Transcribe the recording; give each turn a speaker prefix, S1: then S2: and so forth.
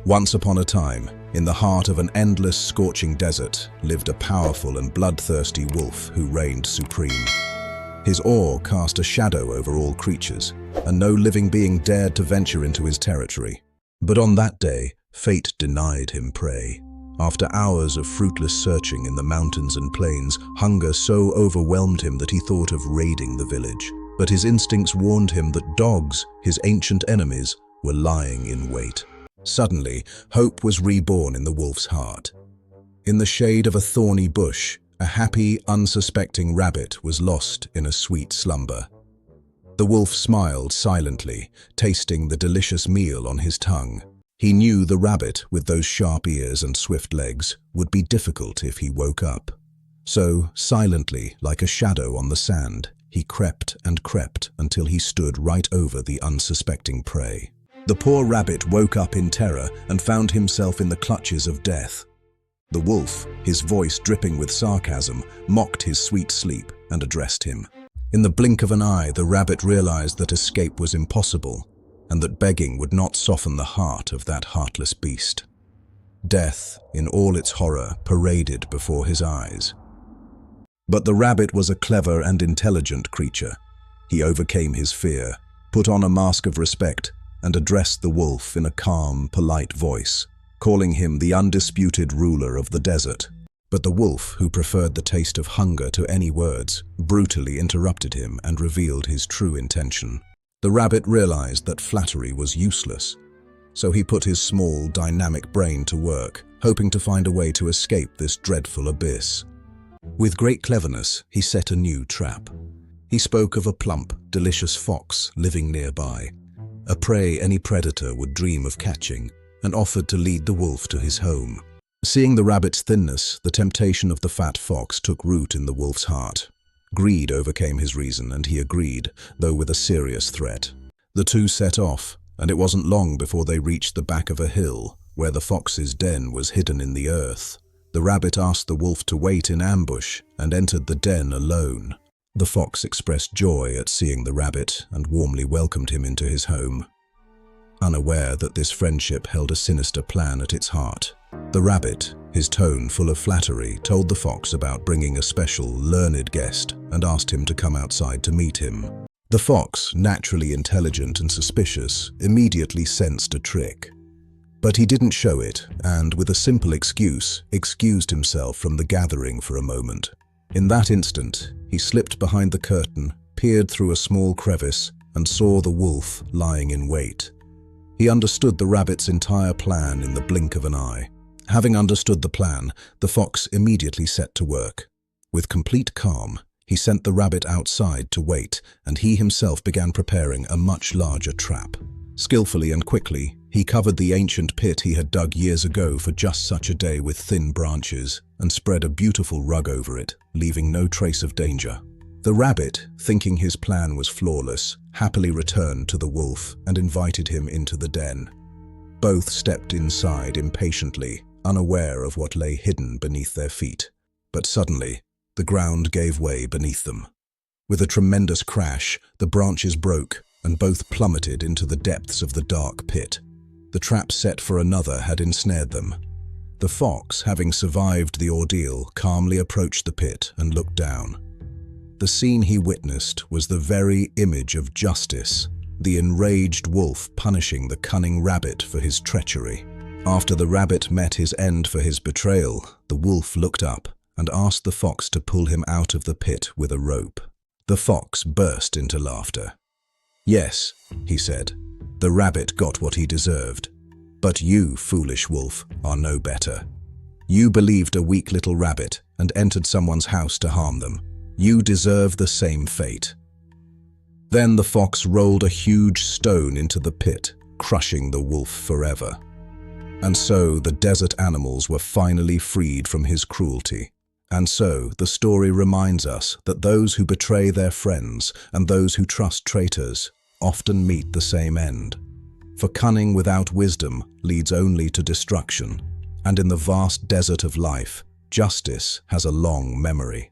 S1: Once upon a time, in the heart of an endless, scorching desert, lived a powerful and bloodthirsty wolf who reigned supreme. His awe cast a shadow over all creatures, and no living being dared to venture into his territory. But on that day, fate denied him prey. After hours of fruitless searching in the mountains and plains, hunger so overwhelmed him that he thought of raiding the village. But his instincts warned him that dogs, his ancient enemies, were lying in wait. Suddenly, hope was reborn in the wolf's heart. In the shade of a thorny bush, a happy, unsuspecting rabbit was lost in a sweet slumber. The wolf smiled silently, tasting the delicious meal on his tongue. He knew the rabbit, with those sharp ears and swift legs, would be difficult if he woke up. So, silently, like a shadow on the sand, he crept and crept until he stood right over the unsuspecting prey. The poor rabbit woke up in terror and found himself in the clutches of death. The wolf, his voice dripping with sarcasm, mocked his sweet sleep and addressed him. In the blink of an eye, the rabbit realized that escape was impossible, and that begging would not soften the heart of that heartless beast. Death, in all its horror, paraded before his eyes. But the rabbit was a clever and intelligent creature. He overcame his fear, put on a mask of respect, and addressed the wolf in a calm, polite voice, calling him the undisputed ruler of the desert. But the wolf, who preferred the taste of hunger to any words, brutally interrupted him and revealed his true intention. The rabbit realized that flattery was useless, so he put his small, dynamic brain to work, hoping to find a way to escape this dreadful abyss. With great cleverness, he set a new trap. He spoke of a plump, delicious fox living nearby, a prey any predator would dream of catching, and offered to lead the wolf to his home. Seeing the rabbit's thinness, the temptation of the fat fox took root in the wolf's heart. Greed overcame his reason, and he agreed, though with a serious threat. The two set off, and it wasn't long before they reached the back of a hill, where the fox's den was hidden in the earth. The rabbit asked the wolf to wait in ambush, and entered the den alone. The fox expressed joy at seeing the rabbit, and warmly welcomed him into his home, unaware that this friendship held a sinister plan at its heart. The rabbit, his tone full of flattery, told the fox about bringing a special, learned guest and asked him to come outside to meet him. The fox, naturally intelligent and suspicious, immediately sensed a trick. But he didn't show it, and with a simple excuse, excused himself from the gathering for a moment. In that instant, he slipped behind the curtain, peered through a small crevice, and saw the wolf lying in wait. He understood the rabbit's entire plan in the blink of an eye. Having understood the plan, the fox immediately set to work. With complete calm, he sent the rabbit outside to wait, and he himself began preparing a much larger trap. Skillfully and quickly, he covered the ancient pit he had dug years ago for just such a day with thin branches, and spread a beautiful rug over it, leaving no trace of danger. The rabbit, thinking his plan was flawless, happily returned to the wolf and invited him into the den. Both stepped inside impatiently, unaware of what lay hidden beneath their feet. But suddenly, the ground gave way beneath them. With a tremendous crash, the branches broke, and both plummeted into the depths of the dark pit. The trap set for another had ensnared them. The fox, having survived the ordeal, calmly approached the pit and looked down. The scene he witnessed was the very image of justice, the enraged wolf punishing the cunning rabbit for his treachery. After the rabbit met his end for his betrayal, the wolf looked up and asked the fox to pull him out of the pit with a rope. The fox burst into laughter. "Yes," he said, "the rabbit got what he deserved. But you, foolish wolf, are no better. You believed a weak little rabbit and entered someone's house to harm them. You deserve the same fate." Then the fox rolled a huge stone into the pit, crushing the wolf forever. And so the desert animals were finally freed from his cruelty. And so the story reminds us that those who betray their friends and those who trust traitors often meet the same end. For cunning without wisdom leads only to destruction, and in the vast desert of life, justice has a long memory.